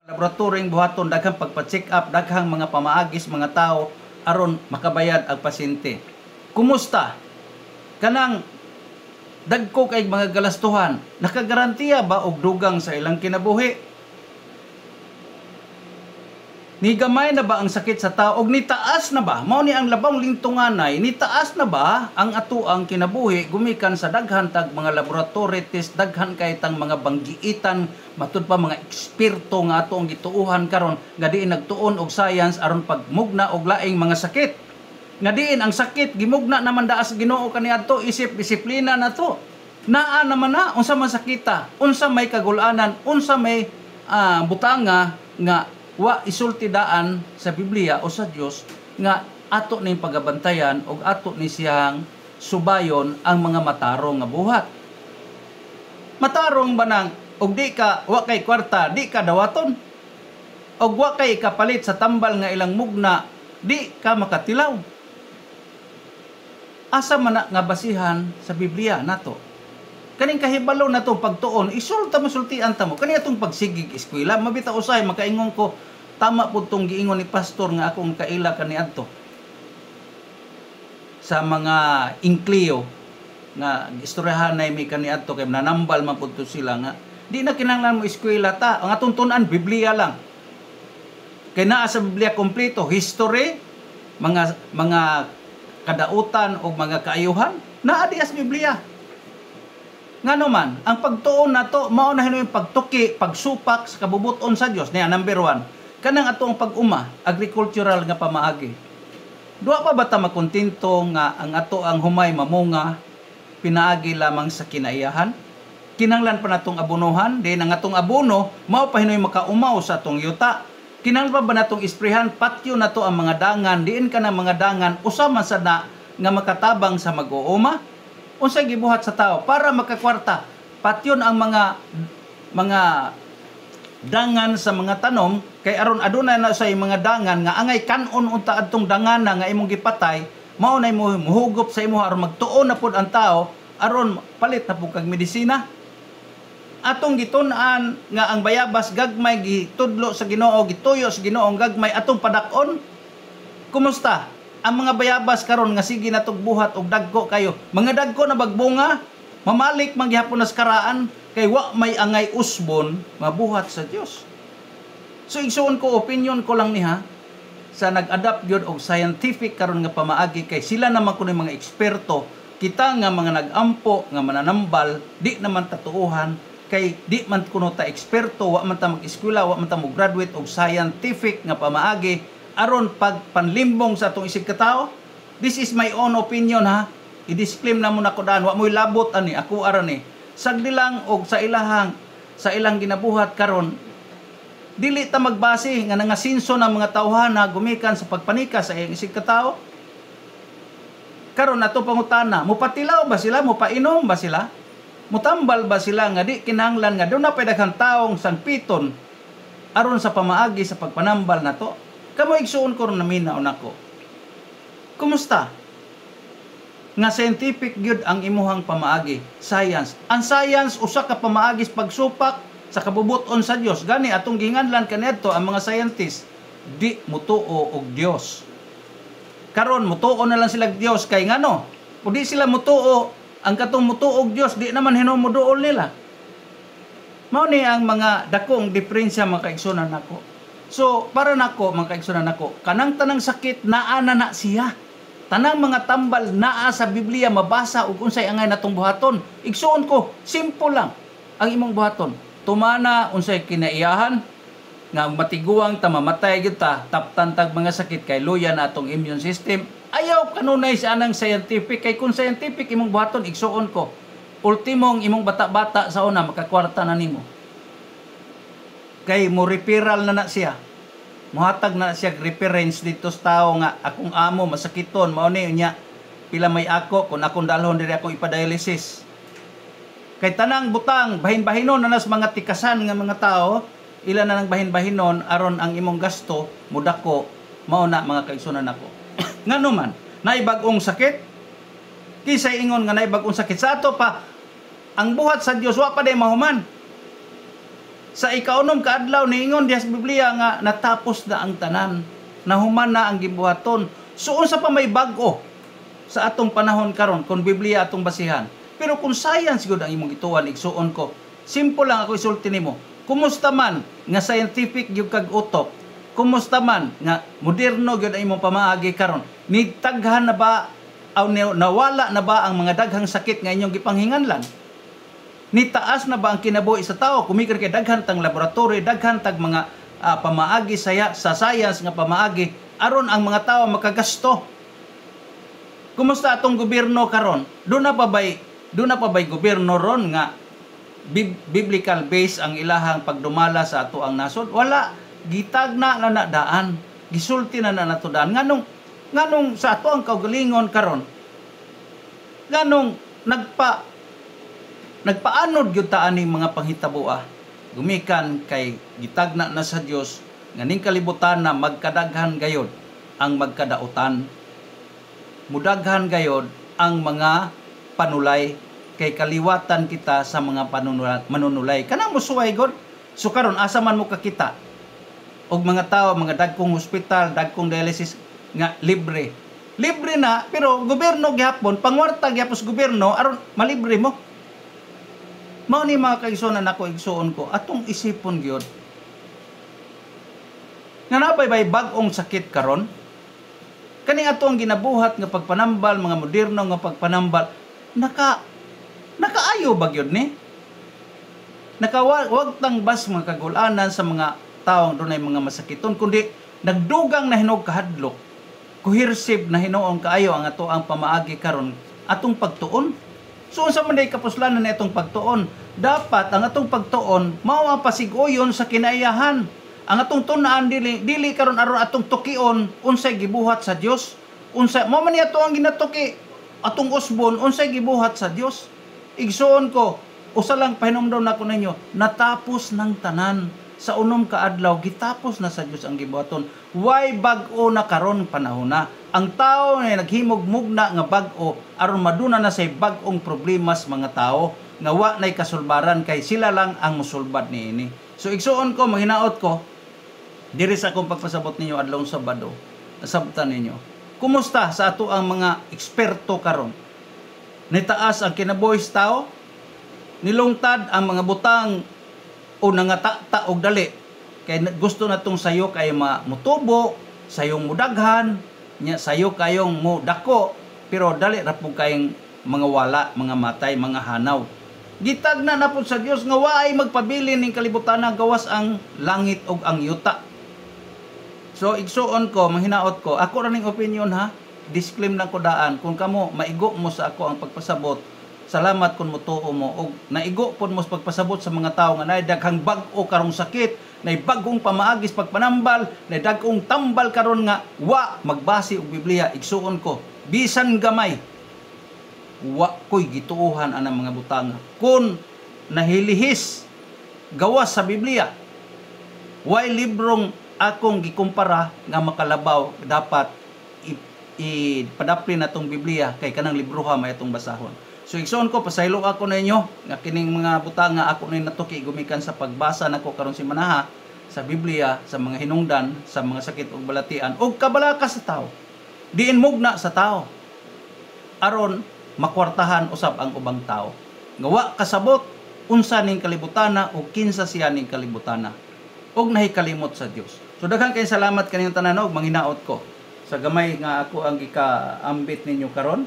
Laboratoryong buhaton daghang pagpa-check up, daghang mga pamaagis mga tao aron makabayad ang pasyente. Kumusta? Kanang dagko kay mga galastuhan, nakagarantiya ba og dugang sa ilang kinabuhi? Ni gamay na ba ang sakit sa tao og nitaas na ba? Mao ni ang labang lintunganay, nitaas na ba ang atuang kinabuhi gumikan sa daghan tag mga laboratory test, daghan kay tang mga banggiitan, matud pa mga eksperto nga ato ang gituuhan karon nga diin nagtuon og science aron pagmugna og laing mga sakit. Nga diin ang sakit gimugna naman daas Ginoo kaniadto, isip disiplina na to. Naa naman na unsa man sakita, unsa may kagulanan, unsa may butanga nga wa isulti daan sa Biblia o sa Dios nga ato ning pagabantayan og ato ni siyang subayon ang mga matarong nga buhat. Matarong banang og di ka wa kay kwarta, di ka dawaton. Og wa kay kapalit sa tambal nga ilang mugna, di ka makatilaw. Asa man nga basihan sa Biblia nato? Kaning kahibalo na itong pagtuon, isulta mo sultian ta mo. Kani atong pagsigig eskwela, mabita usay, makaingon ko, tama po itong giingon ni pastor nga akong kaila kaniadto. Sa mga inkleo, nga istoryahan na may kaniadto, kaya nanambal man po sila nga, di na kinanglan mo eskwela ta. Ang atong tunan, Biblia lang. Kaya naa sa Biblia kompleto, history, mga kadautan o mga kaayuhan, naa di as Biblia. Nga naman, ang pagtuon na to, maunahin yung pagtuki, pagsupak sa kabubuton sa Diyos. Niya, number 1. Kanang atong pag-uma, agricultural nga pamaagi. Duwa pa ba ta makontinto nga ang ato ang humay mamunga, pinaagi lamang sa kinaiyahan? Kinanglan pa natong abunuhan, din ang atong abuno, mao pa hinoy makaumaw sa atong yuta. Kinanglan pa ba natong isprehan, patyo na to ang mga dangan, diin ka na mga dangan, usama sa na nga makatabang sa mag-uuma? Unsay gibuhat sa tao para makakwarta, patyon ang mga dangan sa mga tanom kay aron adunay na say mga dangan nga angay kanon unta adtong dangan nga imong gipatay, mao nay mo muhugop sa imo aron magtuon na pud ang tao aron palit na pud kag medisina. Atong gitun-an nga ang bayabas gagmay gitudlo sa Ginoo, gituyo sa Ginoo ang gagmay atong padakon. Kumusta? Ang mga bayabas karon nga sige natog buhat og dagko kayo. Mga dagko na bagbunga, mamalik man gihapon nas karaan kay wa may angay usbon mabuhat sa Dios. So igsuon ko, opinion ko lang niha sa nag-adapt gyud og scientific karon nga pamaagi kay sila naman kuno mga eksperto. Kita nga mga nag-ampo nga mananambal, di naman tatuuhan kay di man kuno ta eksperto, wa man ta mag-eskwela, wa man ta mo-graduate og scientific nga pamaagi aron pagpanlimbong sa atong isig katao. This is my own opinion ha. I-disclaim na mo na ko daan, wa mo'y labot ani, ako ara ni. Sagdi lang og sa ilang ginabuhat karon, dili ta magbase nga nangasinso ng mga tawhana gumikan sa pagpanika sa iyang isig katao. Karon nato pangutana, mupatilaw ba sila, mupainom ba sila? Mutambal ba sila nga di kinahanglan nga doon na padaghang taong sangpiton aron sa pamaagi sa pagpanambal nato? Kamo igsuon ko na minaw nako. Kumusta? Nga scientific gyud ang imuhang pamaagi, science. Ang science usa ka pamaagis pagsupak sa kabubuton sa Dios. Gani atong ginganlan kaniadto ang mga scientist, di mutuo og Dios. Karon mutuo na lang sila Dios kay ngano? Kung di sila mutuo, ang katong mutuo og Dios di naman hinumoduol nila. Mao ni ang mga dakong diferensya mga kaigsunan nako. So, para nako, mga kaigsunan nako, kanang tanang sakit, naa na siya. Tanang mga tambal, naa sa Biblia, mabasa, ug unsay angay natong buhaton. Igsuon ko, simple lang ang imong buhaton. Tumana, unsay kinaiyahan, nga matiguang ta, mamatay gyud ta, taptan tag mga sakit, kay luya na atong immune system. Ayaw kanunay sa anang scientific, kay kung scientific imong buhaton, igsuon ko, ultimong imong bata-bata sa una, makakwarta na nimo. Kay mo referral na siya. Muhatag na siya reference dito sa tao nga akong amo masakiton mao ni unya pila may ako kun akong dalhon diri akong ipadialysis. Kay tanang butang bahin-bahinon na nas mga tikasan nga mga tao, ila na nang bahin-bahinon aron ang imong gasto mudako mao na mga kaigsunan nako. Ngano man naibag-ong sakit kisay ingon nga naibag-ong sakit sa ato pa ang buhat sa Dios wa pa day mahuman. Sa ikaunom kaadlaw niingon diha sa Biblia nga natapos na ang tanan, nahuman na ang gibuhaton. So unsa pa may bag-o sa atong panahon karon kung Biblia atong basihan. Pero kung science gud ang imong gituan, igsuon ko, simple lang ako isulti nimo. Kumusta man nga scientific gyud kag utok, kumusta man nga moderno gyud ang imong pamaagi karon, nitaghan na ba aw nawala na ba ang mga daghang sakit nga inyong gipanghinganlan? Nitaas na ba ang kinabuhi sa tao? Kumikir kay daghan tang laboratory, daghan tag mga pamaagi sa science nga pamaagi aron ang mga tao makagasto. Kumusta atong gobyerno karon? Doon na pa bay gobyerno ron nga biblical base ang ilahang pagdumala sa ato ang nasod? Wala, gitag na daan, gisulti na nato daan. Nganong sa ato ang kaugalingon karon? Nganong nagpaanod gyud ta aning mga panghitabo gumikan kay gitagna na sa Dios nganing kalibutan na magkadaghan gayod ang magkadautan, mudaghan gayod ang mga panulay, kay kaliwatan kita sa mga manunulay kanang musuway god. So karon asa man mo kakita og mga tao, mga dagkong hospital, dagkong dialysis nga libre na, pero gobyerno gihapon pangwarta gyapos gobyerno aron malibre mo. Mao ni mga kaigsuonan ako igsuon ko, atong isipon gyud nga napay bay bag-ong sakit karon. Kani ato ang ginabuhat nga pagpanambal, mga moderno nga pagpanambal, nakaayo ba gyud ni? Wag tang bas mga kagulanan sa mga taong dunay mga masakiton, kundi nagdugang na hinog kahadlok, kuhirsib na hinuon kaayo ang ato ang pamaagi karon atong pagtuon. So unsa man day kapuslanan na itong pagtuon? Dapat ang atong pagtuon mao ang pasig-uyon sa kinaiyahan. Ang atong tun-an dili karon aron atong tukion unsay gibuhat sa Dios. Unsa mao man ato ang ginatuki atong usbon unsay gibuhat sa Dios. Igsuon ko, usa lang pahinumdom nako ninyo, natapos ng tanan. Sa unom ka adlaw gitapos na sa Dios ang gibuhaton. Why bag-o na karon panahon na? Ang tao nga naghimog-mugna nga bag-o aron maduna na say bag-ong problema sa mga tao nga wa nay kasulbaran kay sila lang ang mosulbad niini. So igsuon ko, manghinaot ko diri sa akong pagpasabot ninyo adlong Sabado. Nasabtan ninyo. Kumusta sa ato ang mga eksperto karon? Nitaas ang kinabuhi sa tao, nilungtad ang mga butang o nangata og dali kay gusto natong sayo kay mutubo, sayong mudaghan, nya sayo kayong mudako, pero dali ra pud kayong mga wala, mga matay, mga hanaw. Gitagna na pud sa Dios nga waay magpabilin ning kalibutan gawas ang langit ug ang yuta. So igsuon ko, manghinaot ko, ako ra ning opinion ha. Disclaim lang ko daan, kung kamo maigo mo sa ako ang pagpasabot, salamat kung mutuo mo og naigo pod mo sa pagpasabot sa mga tawo nga naay daghang bag-o karong sakit, naay bagong pamaagis pagpanambal, naay dagkong tambal karon nga wa magbase og Biblia. Igsuon ko, bisan gamay wa koy gituohan anang mga butang kun nahilihis gawas sa Biblia. Way librong akong gikumpara nga makalabaw dapat ipadapli na tong Biblia kay kanang libroha may atong basahon. So igsoon ko, pasaylo ako na inyo nga kining mga butang nga ako na natuki gumikan sa pagbasa nako karon si manaha sa Biblia, sa mga hinungdan, sa mga sakit ug balatian ug kabalaka sa tao. Diin mugna sa tao aron makwartahan usab ang ubang tao. Nga wa kasabot unsa ning kalibutana o kinsa siya ning kalibutana ug nahikalimot sa Dios. So daghan kay salamat kaninyong tanan og manghinaot ko sa gamay nga ako ang gikaambit ninyo karon.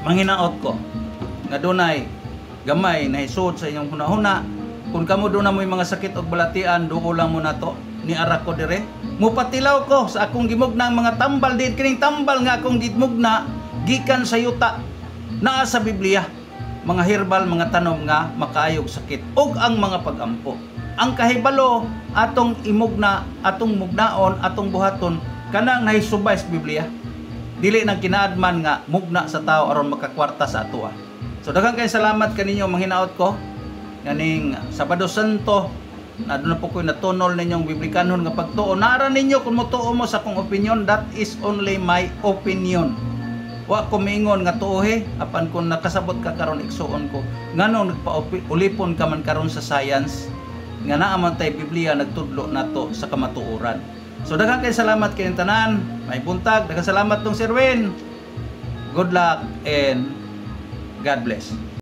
Manghinaot ko nga dunay gamay na hisod sa inyong hunahuna. Kung kamo doon na mo mga sakit o balatian, duo lang mo na to ni ara ko dire. Mupatilaw ko sa akong gimugna mga tambal, din kining tambal nga akong gimugna gikan sa yuta naa sa Biblia. Mga herbal, mga tanom nga makaayog sakit ug ang mga pagampo. Ang kahibalo atong imugna, atong mugnaon, atong buhaton kanang nahisubay sa Biblia. Dili nang kinaadman nga mugna sa tao aron makakwarta sa atoa. So daghang kay salamat kaninyo manghinaot ko ganing Sabado Santo na doon na po ko natunol ninyong biblikanhon nga pagtuo. Nara ninyo kung mutuo mo sa akong opinion, that is only my opinion. Wa ko miingon nga tuohe apan kung nakasabot ka karon igsuon ko ngano nagpaulipon ka man karon sa science nga naa man tay Biblia nagtudlo nato sa kamatuoran. So daghang kay salamat kay tanan, may buntag, daghang salamat tong Sir Win. Good luck and God bless.